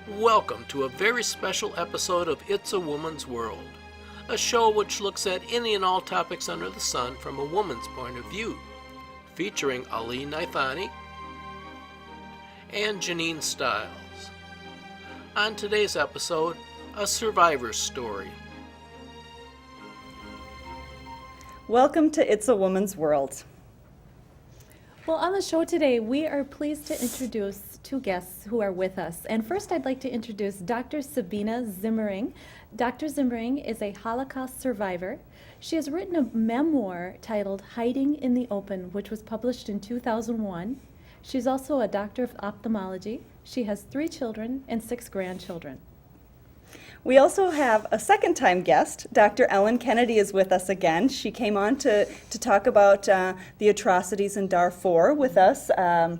Welcome to a very special episode of It's a Woman's World, a show which looks at any and all topics under the sun from a woman's point of view, featuring Ali Naithani and Janine Stiles. On today's episode, a survivor's story. Welcome to It's a Woman's World. Well, on the show today, we are pleased to introduce two guests who are with us. And first, I'd like to introduce Dr. Sabina Zimmering. Dr. Zimmering is a Holocaust survivor. She has written a memoir titled Hiding in the Open, which was published in 2001. She's also a doctor of ophthalmology. She has 3 children and 6 grandchildren. We also have a second-time guest. Dr. Ellen Kennedy is with us again. She came on to talk about the atrocities in Darfur with us, a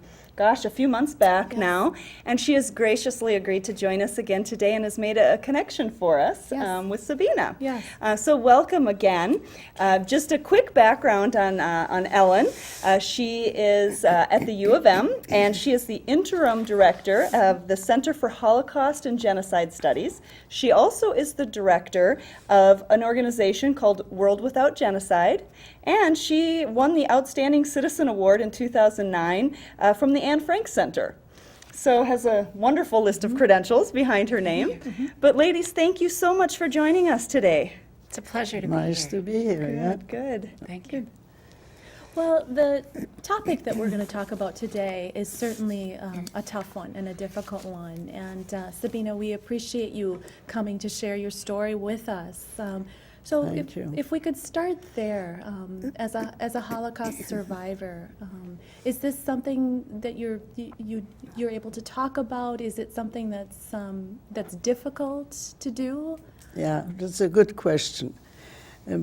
few months back now. And she has graciously agreed to join us again today and has made a connection for us with Sabina. Yes. So welcome again. Just a quick background on Ellen. She is at the U of M, and she is the interim director of the Center for Holocaust and Genocide Studies. She also is the director of an organization called World Without Genocide, and she won the Outstanding Citizen Award in 2009 from the Anne Frank Center. So has a wonderful list of credentials behind her name. But ladies, thank you so much for joining us today. It's a pleasure to be here. Nice to be here. Good. Thank you. Well, the topic that we're going to talk about today is certainly a tough one and a difficult one. And Sabina, we appreciate you coming to share your story with us. So Thank you. if we could start there, as a Holocaust survivor, is this something that you're able to talk about? Is it something that's difficult to do? Yeah, that's a good question.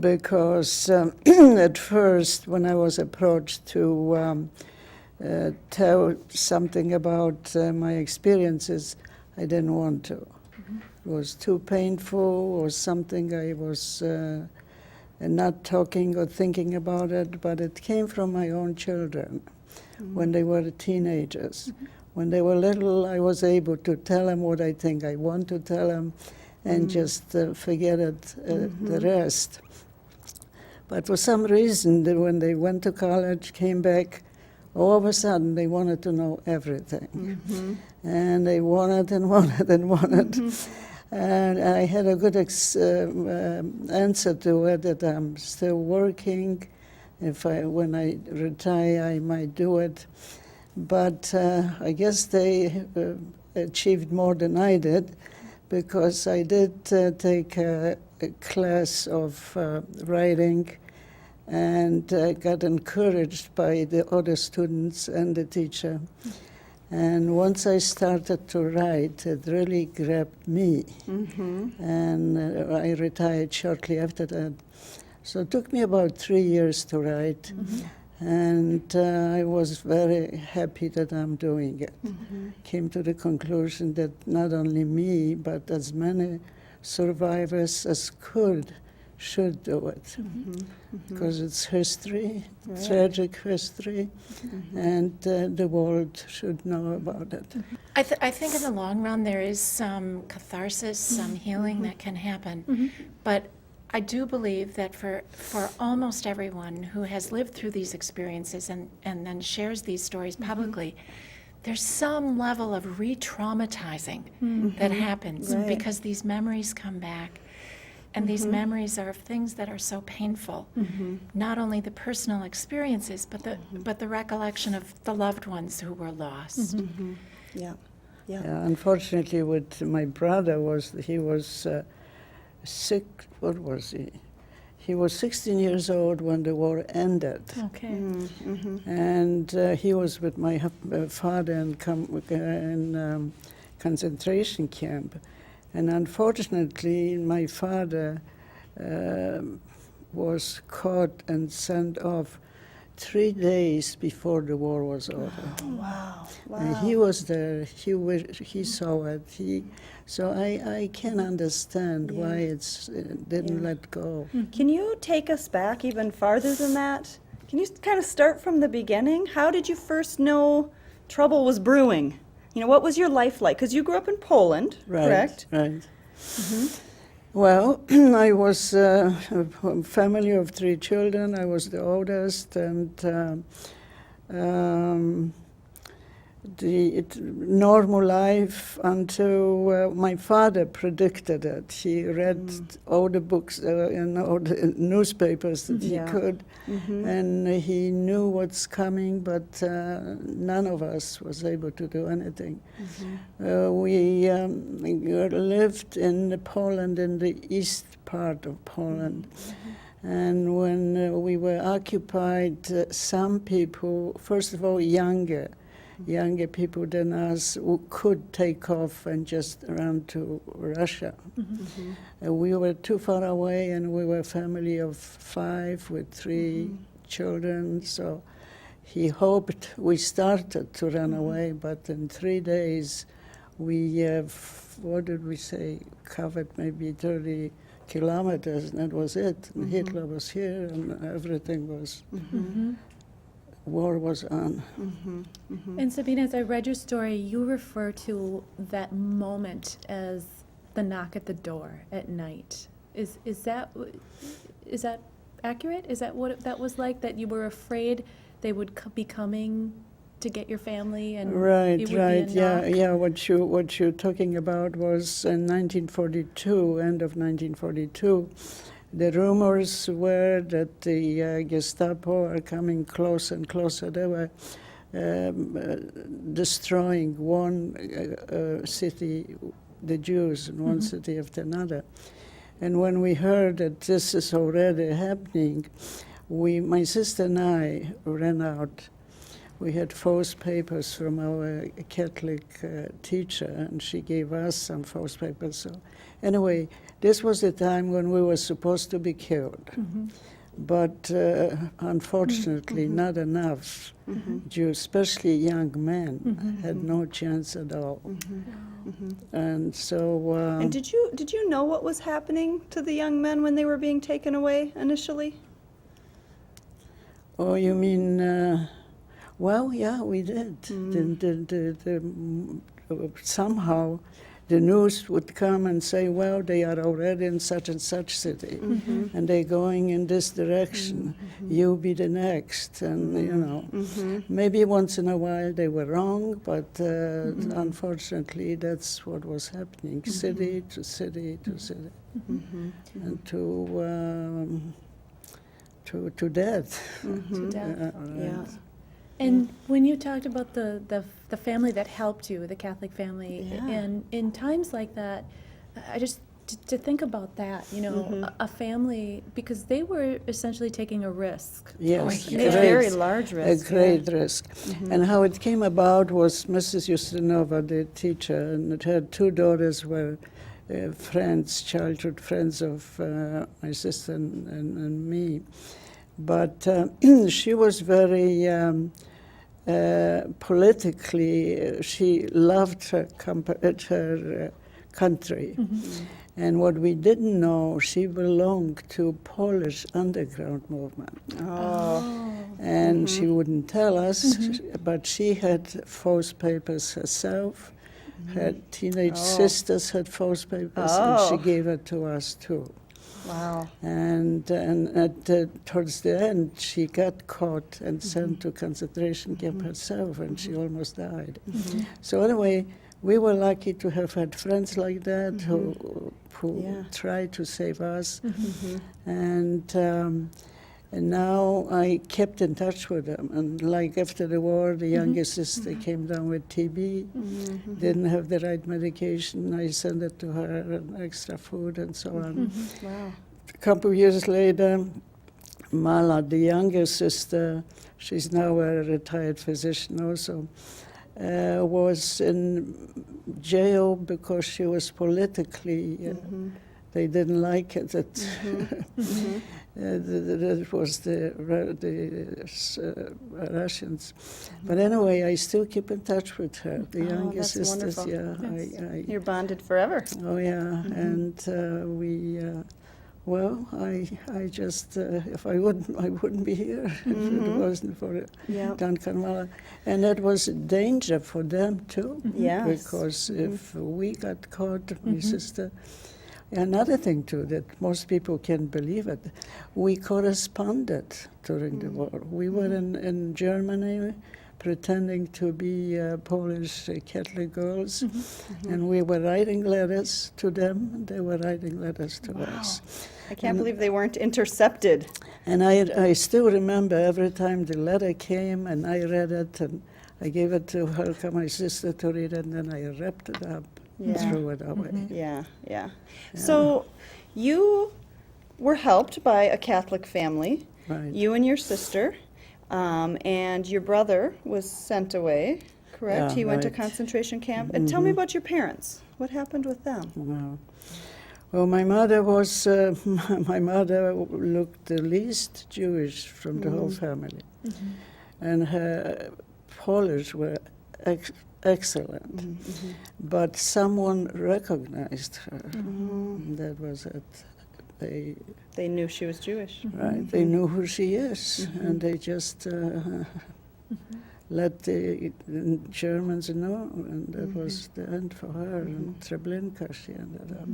Because at first, when I was approached to tell something about my experiences, I didn't want to. It was too painful, or something I was not talking or thinking about it, but it came from my own children when they were teenagers. When they were little, I was able to tell them what I think I want to tell them and just forget it, the rest. But for some reason, when they went to college, came back, all of a sudden they wanted to know everything. And they wanted and wanted and wanted. And I had a good answer to it, that I'm still working. When I retire, I might do it. But I guess they achieved more than I did, because I did take a class of writing, and got encouraged by the other students and the teacher. And once I started to write, it really grabbed me. And I retired shortly after that. So it took me about 3 years to write. And I was very happy that I'm doing it. Came to the conclusion that not only me, but as many survivors as should do it. Because it's history, tragic history, and the world should know about it. I think in the long run there is some catharsis, some healing that can happen. But I do believe that for almost everyone who has lived through these experiences and then shares these stories publicly, there's some level of re-traumatizing that happens because these memories come back. And these memories are of things that are so painful. Not only the personal experiences, but the recollection of the loved ones who were lost. Yeah. Unfortunately, with my brother, he was sick. What was he? He was 16 years old when the war ended. Okay. And he was with my father in concentration camp. And unfortunately, my father was caught and sent off 3 days before the war was over. Wow. And he was there. He saw it. So I can understand why it didn't let go. Can you take us back even farther than that? Can you kind of start from the beginning? How did you first know trouble was brewing? what was your life like? Because you grew up in Poland, correct? Right. Well, I was a family of 3 children. I was the oldest, and the normal life until my father predicted it. He read all the books and all the newspapers that he could, and he knew what's coming, but none of us was able to do anything. We lived in Poland, in the east part of Poland. And when we were occupied, some people, first of all, younger people than us, who could take off and just run to Russia. We were too far away, and we were a family of 5 with 3 children, so he hoped we started to run away, but in 3 days we what did we say, covered maybe 30 kilometers, and that was it. And Hitler was here, and everything was, war was on. And Sabina, as I read your story, you refer to that moment as the knock at the door at night. Is that accurate? Is that what that was like? That you were afraid they would be coming to get your family, and Right. it would be a knock? Yeah. What you're talking about was in 1942, end of 1942. The rumors were that the Gestapo are coming closer and closer. They were destroying one city, the Jews, in one city after another. And when we heard that this is already happening, my sister and I ran out. We had false papers from our Catholic teacher, and she gave us some false papers. So anyway, this was the time when we were supposed to be killed. But unfortunately, not enough Jews, especially young men, had no chance at all. And so... And did you know what was happening to the young men when they were being taken away initially? Oh, you mean... well, yeah, we did. Somehow the news would come and say, well, they are already in such and such city, and they're going in this direction. You'll be the next. And, maybe once in a while they were wrong, but unfortunately that's what was happening, city to city to city, and to death. To death. Yeah. And when you talked about the family that helped you, the Catholic family, and in times like that, I just to think about that, a family, because they were essentially taking a risk. Yes, A very large risk. A great risk. And how it came about was Mrs. Justinova, the teacher, and her 2 daughters were friends, childhood friends of my sister and me. But she was very politically, she loved her country. And what we didn't know, she belonged to Polish underground movement. And she wouldn't tell us, but she had false papers herself. Her teenage sisters had false papers, and she gave it to us too. Wow. And towards the end, she got caught and sent to concentration camp herself, and she almost died. So anyway, we were lucky to have had friends like that who tried to save us. And now I kept in touch with them. And like after the war, the youngest sister came down with TB, didn't have the right medication. I sent it to her and extra food and so on. Wow. A couple of years later, Mala, the younger sister, she's now a retired physician also, was in jail because she was politically, they didn't like it. That was the Russians. But anyway, I still keep in touch with her, the younger that's sisters. wonderful. Yeah, You're bonded forever. Oh yeah, and Well, I just, if I wouldn't be here if it wasn't for Yep. Duncan Muller. And that was a danger for them too. Yes. Because if we got caught, my sister, another thing too, that most people can't believe it, we corresponded during the war. We were in Germany pretending to be Polish Catholic girls, and we were writing letters to them, and they were writing letters to us. I can't believe they weren't intercepted. And I still remember every time the letter came and I read it, and I gave it to Helga, my sister, to read it, and then I wrapped it up and Yeah. threw it away. Yeah. So you were helped by a Catholic family, Right. you and your sister, and your brother was sent away, correct? Yeah, He went to right. concentration camp. And tell me about your parents. What happened with them? Wow. Well, my mother was, my mother looked the least Jewish from the whole family. And her Polish were excellent. But someone recognized her. And that was it. They knew she was Jewish. Right, they knew who she is, and they just let the Germans know, and that was the end for her. And Treblinka, she ended up.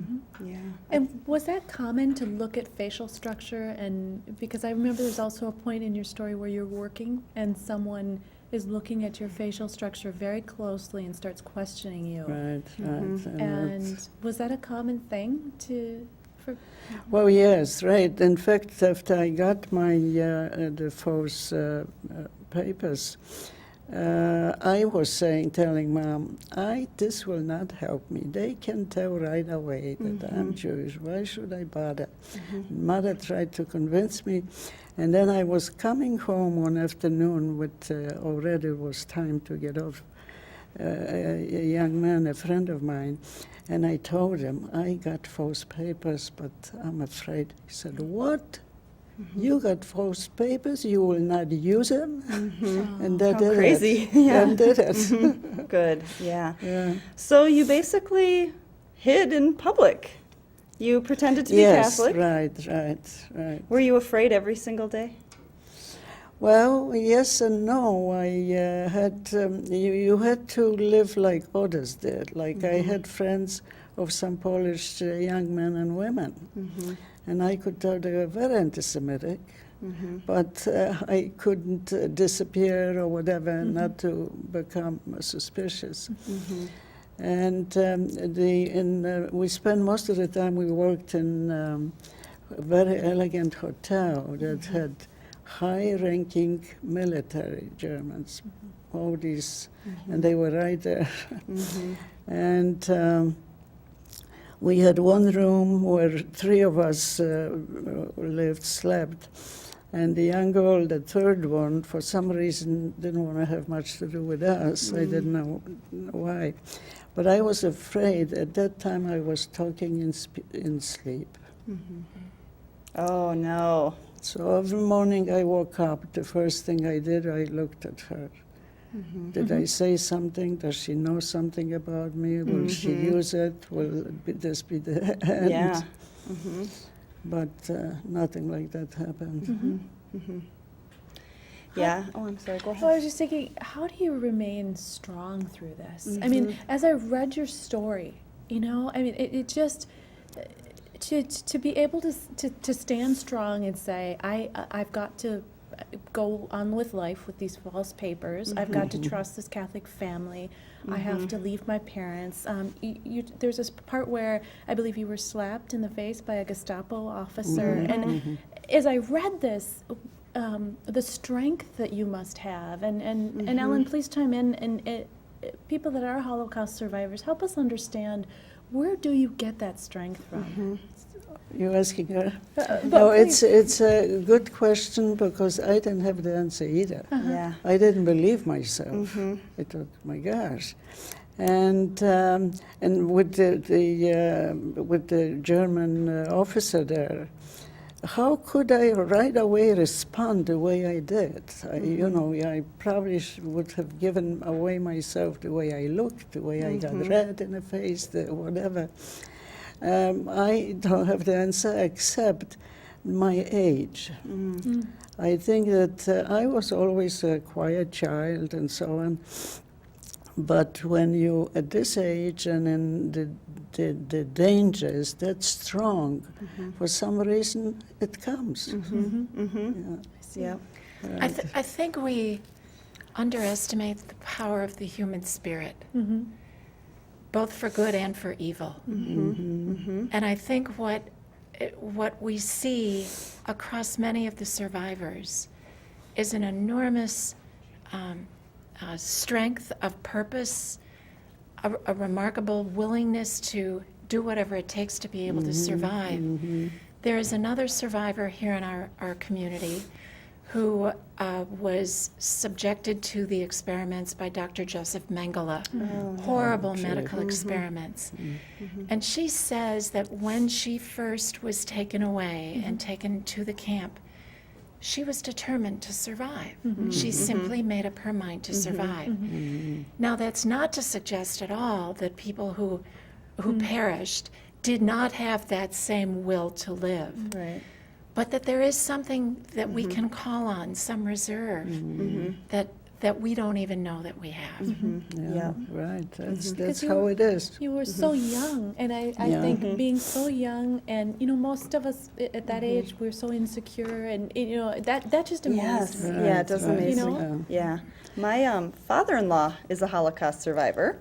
Yeah. And was that common to look at facial structure? And because I remember there's also a point in your story where you're working and someone is looking at your facial structure very closely and starts questioning you. Right, right. And was that a common thing for? Well, yes, right. In fact, after I got my the false papers, I was telling Mom, this will not help me. They can tell right away that I'm Jewish. Why should I bother? Mother tried to convince me, and then I was coming home one afternoon with already was time to get off. A young man, a friend of mine, and I told him, I got false papers, but I'm afraid. He said, what? You got false papers? You will not use them? And that How did crazy. it. Yeah. That did it. Good, yeah. Yeah. So you basically hid in public. You pretended to be Yes, Catholic. right. Were you afraid every single day? Well, yes and no. I had you had to live like others did. Like I had friends of some Polish young men and women, and I could tell they were very anti-Semitic, but I couldn't disappear or whatever, not to become suspicious. And we spent most of the time we worked in a very elegant hotel that had high-ranking military Germans, all these, and they were right there. And we had one room where three of us slept, and the young girl, the third one, for some reason didn't want to have much to do with us. I didn't know why. But I was afraid. At that time I was talking in sleep. Oh, no. So every morning I woke up, the first thing I did, I looked at her. Did I say something? Does she know something about me? Will she use it? Will this be the end? Yeah. But nothing like that happened. Yeah. Oh, I'm sorry. Go Well, I ahead. was just thinking, how do you remain strong through this? I mean, as I read your story, I mean, it just to be able to stand strong and say, I've got to go on with life with these false papers. I've got to trust this Catholic family. I have to leave my parents. There's this part where I believe you were slapped in the face by a Gestapo officer, and as I read this, the strength that you must have, and Ellen, please chime in, and people that are Holocaust survivors, help us understand, where do you get that strength from? You're asking her? But No, please. it's a good question because I didn't have the answer either. Yeah. I didn't believe myself. I thought, my gosh. And with the German officer there, how could I right away respond the way I did? I probably would have given away myself the way I looked, the way I got red in the face, whatever. I don't have the answer except my age. I think that I was always a quiet child and so on. But when you at this age and in the danger is that strong, for some reason it comes. Yeah. I think we underestimate the power of the human spirit, both for good and for evil. And I think what we see across many of the survivors is an enormous strength of purpose, a remarkable willingness to do whatever it takes to be able to survive. There is another survivor here in our community who was subjected to the experiments by Dr. Joseph Mengele, horrible medical experiments. And she says that when she first was taken away and taken to the camp, she was determined to survive. She simply made up her mind to survive. Now, that's not to suggest at all that people who perished did not have that same will to live. Right. But that there is something that we can call on, some reserve, that we don't even know that we have. Yeah, right. That's you how were- it is. You were so young, and I think being so young, and most of us at that age, we're so insecure, and that just amazed Yes. me. Yeah, it does Right, amaze you me. know? Yeah. My father-in-law is a Holocaust survivor.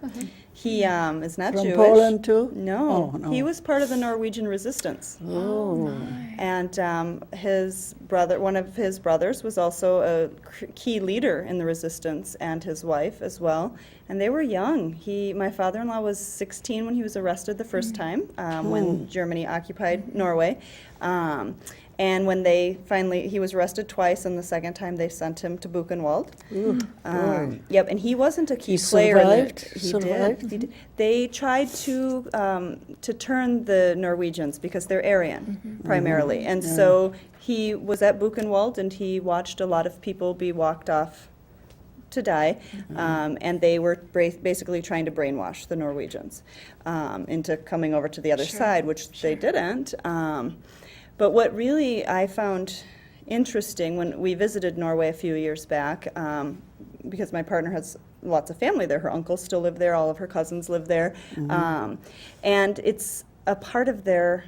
He is not From Jewish. Poland too? No, Oh, no. he was part of the Norwegian resistance. Oh, And his brother, one of his brothers, was also a key leader in the resistance, and his wife as well. And they were young. My father-in-law was 16 when he was arrested the first time, when Germany occupied Norway. And when he was arrested twice, and the second time they sent him to Buchenwald. boy. Yep, and he wasn't a key He player. in survived? it. He Survived? did. He did. They tried to turn the Norwegians because they're Aryan primarily, and so he was at Buchenwald and he watched a lot of people be walked off to die, and they were basically trying to brainwash the Norwegians into coming over to the other side, which they didn't. But what really I found interesting when we visited Norway a few years back, because my partner has lots of family there. Her uncles still live there, all of her cousins live there. And it's a part of their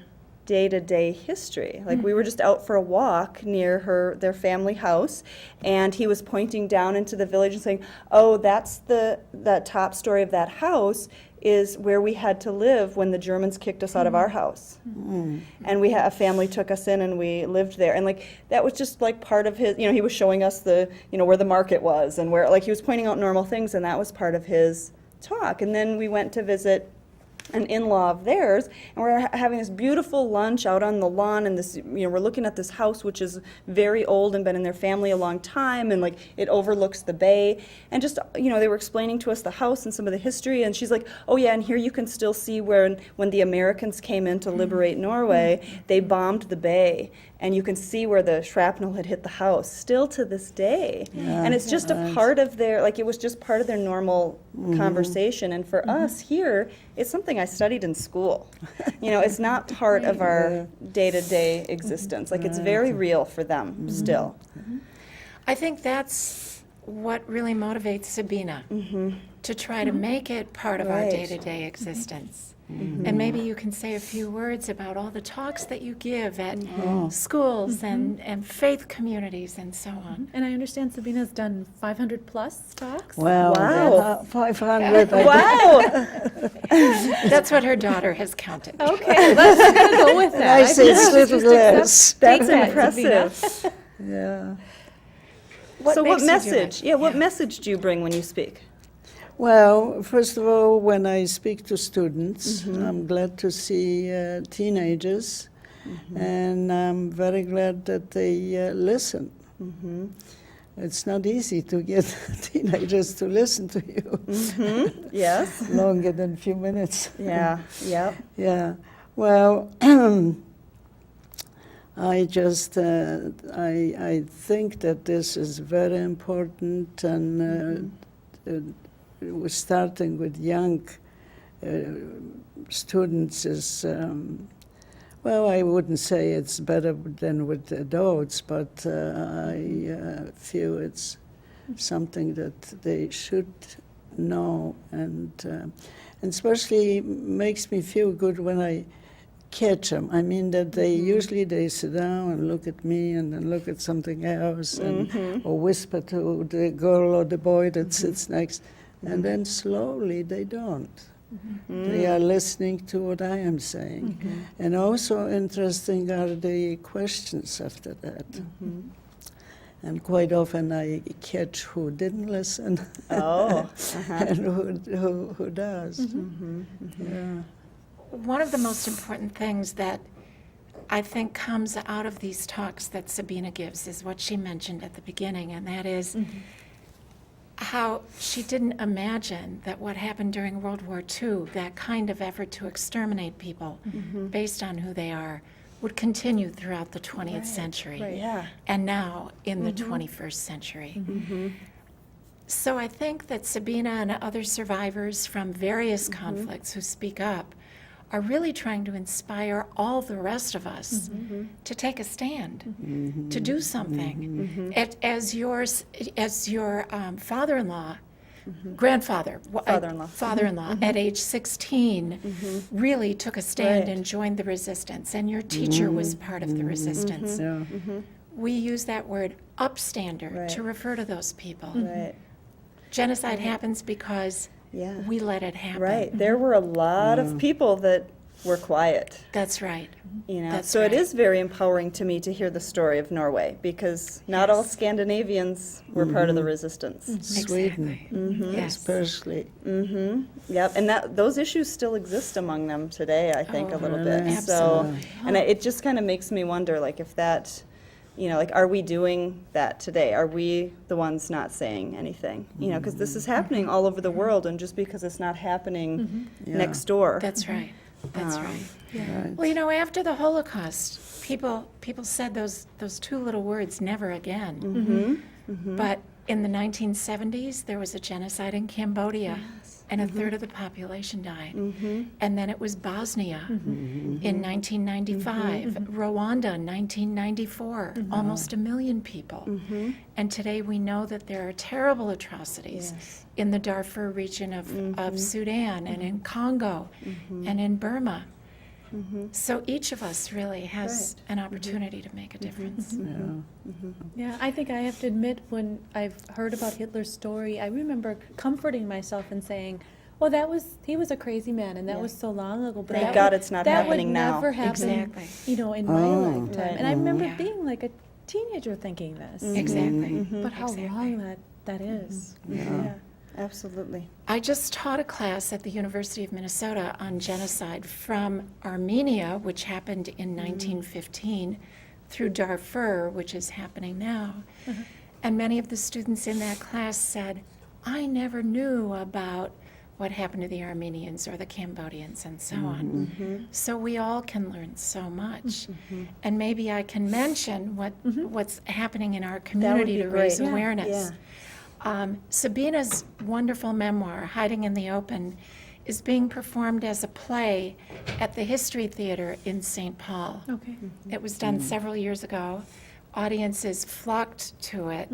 day-to-day history. Like we were just out for a walk near their family house, and he was pointing down into the village and saying, "Oh, that top story of that house is where we had to live when the Germans kicked us out of our house." And a family took us in and we lived there. And that was just part of his, he was showing us where the market was and where, he was pointing out normal things, and that was part of his talk. And then we went to visit an in-law of theirs, and we're having this beautiful lunch out on the lawn, and this, we're looking at this house which is very old and been in their family a long time, and it overlooks the bay, and just, they were explaining to us the house and some of the history, and she's like, "Oh yeah, and here you can still see when the Americans came in to liberate Norway, they bombed the bay, and you can see where the shrapnel had hit the house, still to this day." And it's just a part of their, it was just part of their normal conversation. And for us here, it's something I studied in school. It's not part of our day-to-day existence. It's very real for them still. I think that's what really motivates Sabina, to try to make it part of our Right. day-to-day existence. And maybe you can say a few words about all the talks that you give at schools and faith communities and so on. And I understand Sabina's done 500 plus talks. Wow. Wow. 500. Wow! That's what her daughter has counted. Okay, let's go with that. I say it's think little less. That's that, impressive. Yeah. So what makes you do message? it? Yeah, what message do you bring when you speak? Well, first of all, when I speak to students, I'm glad to see teenagers, and I'm very glad that they listen. It's not easy to get teenagers to listen to you Yes? longer than a few minutes. Yeah, yep. Yeah. Well, I just I think that this is very important, and we're starting with young students is, well, I wouldn't say it's better than with adults, but I feel it's something that they should know, and especially makes me feel good when I catch them. I mean that they usually they sit down and look at me and then look at something else, and, or whisper to the girl or the boy that sits next, and then slowly they don't. They are listening to what I am saying. And also interesting are the questions after that. And quite often I catch who didn't listen and who does. Yeah. One of the most important things that I think comes out of these talks that Sabina gives is what she mentioned at the beginning, and that is how she didn't imagine that what happened during World War II, that kind of effort to exterminate people based on who they are, would continue throughout the 20th century and now in the 21st century. So I think that Sabina and other survivors from various conflicts who speak up are really trying to inspire all the rest of us to take a stand, to do something. As your father-in-law, grandfather, father-in-law at age 16 really took a stand and joined the resistance, and your teacher was part of the resistance. We use that word upstander to refer to those people. Genocide happens because we let it happen. There were a lot of people that were quiet. That's right. You know, That's so right. it is very empowering to me to hear the story of Norway, because not all Scandinavians were part of the resistance. Sweden, Yes. especially. Yep, and those issues still exist among them today, I think, a little bit. really? So, Absolutely. and it just kind of makes me wonder, like, if that, you know, like, are we doing that today? Are we the ones not saying anything? You know, because this is happening all over the world, and just because it's not happening next door. That's right. That's right. Right. Well, you know, after the Holocaust, people said those two little words, never again. But in the 1970s, there was a genocide in Cambodia, and a third of the population died. And then it was Bosnia in 1995, Rwanda in 1994, almost 1 million people. And today we know that there are terrible atrocities in the Darfur region of Sudan and in Congo and in Burma. So each of us really has an opportunity to make a difference. Yeah, I think I have to admit, when I've heard about Hitler's story, I remember comforting myself and saying, well, he was a crazy man, and that was so long ago. But Thank that God would- it's not that happening would now. never happen, Exactly. you know, in my lifetime. Right. And I remember Yeah. being like a teenager thinking this. Exactly. But how Exactly. wrong that is. Yeah. Absolutely. I just taught a class at the University of Minnesota on genocide from Armenia, which happened in 1915, through Darfur, which is happening now. And many of the students in that class said, I never knew about what happened to the Armenians or the Cambodians and so on. So we all can learn so much. And maybe I can mention what's happening in our community be to raise great. Yeah, awareness. Sabina's wonderful memoir, Hiding in the Open, is being performed as a play at the History Theater in St. Paul. Okay. It was done several years ago. Audiences flocked to it,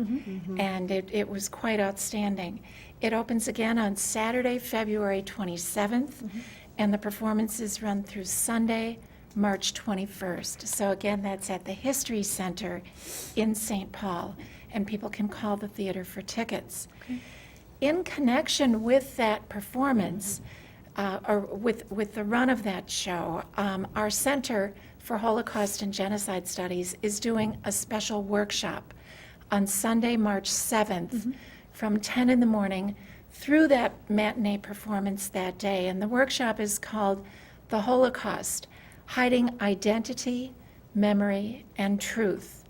and it was quite outstanding. It opens again on Saturday, February 27th, and the performances run through Sunday, March 21st. So again, that's at the History Center in St. Paul, and people can call the theater for tickets. In connection with that performance, or with the run of that show, our Center for Holocaust and Genocide Studies is doing a special workshop on Sunday, March 7th, from 10 in the morning through that matinee performance that day. And the workshop is called The Holocaust: Hiding Identity, Memory, and Truth.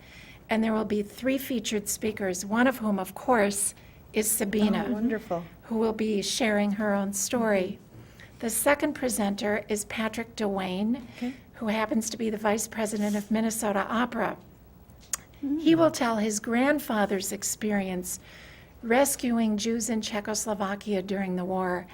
And there will be 3 featured speakers, one of whom, of course, is Sabina, Wonderful. who will be sharing her own story. The second presenter is Patrick DeWayne, who happens to be the vice president of Minnesota Opera. He will tell his grandfather's experience rescuing Jews in Czechoslovakia during the war.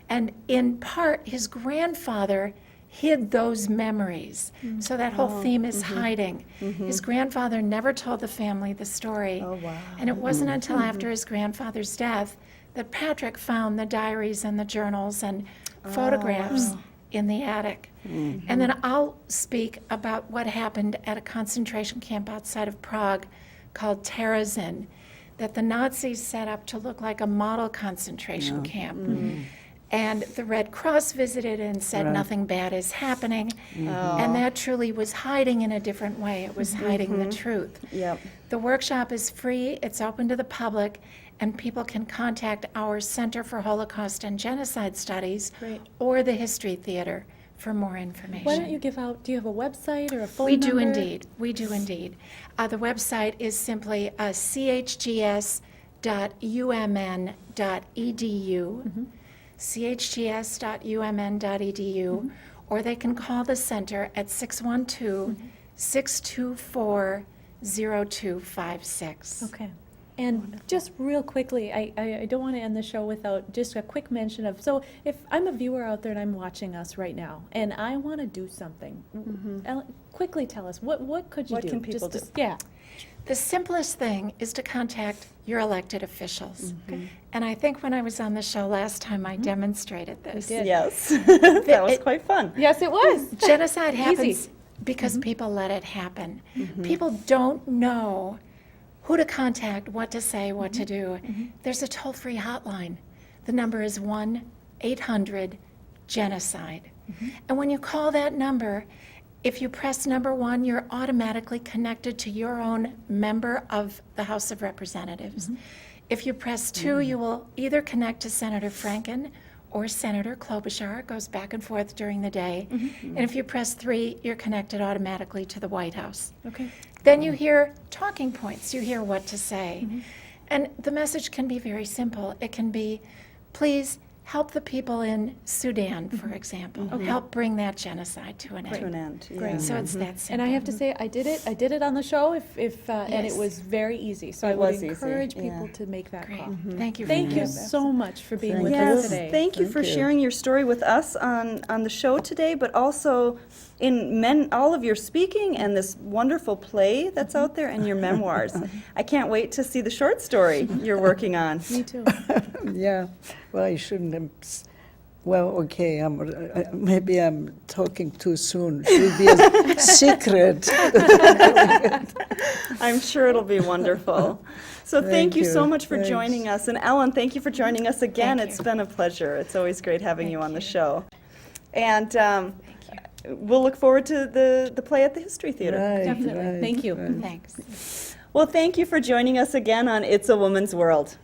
And in part, his grandfather hid those memories. So that whole theme is hiding. His grandfather never told the family the story. Oh, wow. And it wasn't until after his grandfather's death that Patrick found the diaries and the journals and photographs in the attic. And then I'll speak about what happened at a concentration camp outside of Prague called Terezin, that the Nazis set up to look like a model concentration camp. And the Red Cross visited and said nothing bad is happening. And that truly was hiding in a different way. It was hiding the truth. Yep. The workshop is free, it's open to the public, and people can contact our Center for Holocaust and Genocide Studies or the History Theater for more information. Why don't you give out, do you have a website or a phone We number? do indeed. We do indeed. The website is simply chgs.umn.edu, chgs.umn.edu, or they can call the center at 612-624-0256. Okay. And just real quickly, I don't want to end the show without just a quick mention of, so if I'm a viewer out there and I'm watching us right now, and I want to do something, quickly tell us, what could you What do? can people Just do? Yeah. The simplest thing is to contact your elected officials. And I think when I was on the show last time, I demonstrated this. did. Yes. That was quite fun. Yes, it was. Genocide happens Easy. because people let it happen. People don't know who to contact, what to say, what to do. There's a toll-free hotline. The number is 1-800-GENOCIDE. And when you call that number, if you press number 1, you're automatically connected to your own member of the House of Representatives. If you press 2, you will either connect to Senator Franken or Senator Klobuchar. It goes back and forth during the day. And if you press 3, you're connected automatically to the White House. Okay. Then you hear talking points, you hear what to say. And the message can be very simple. It can be, please help the people in Sudan, for example. Help bring that genocide to an end. To an end. Yeah. Great. So it's that simple. And I have to say, I did it on the show, and it Yes. was very easy. So I It would was easy, encourage yeah. people to make that Great. call. Thank you. Thank very you much. so much for being Thank with you. us Yes, today. thank you for Thank you. sharing your story with us on the show today, but also in all of your speaking and this wonderful play that's out there and your memoirs. I can't wait to see the short story you're working on. Me too. Yeah, well, I shouldn't have. Well, okay, maybe I'm talking too soon. It should be a secret. I'm sure it'll be wonderful. So thank you so you. much for Thanks. joining us. And Ellen, thank you for joining us again. Thank It's you. been a pleasure. It's always great having you Thank on the you. show. And we'll look forward to the play at the History Theater. Right, Definitely. right, Thank you. right. Thanks. Well, thank you for joining us again on It's a Woman's World.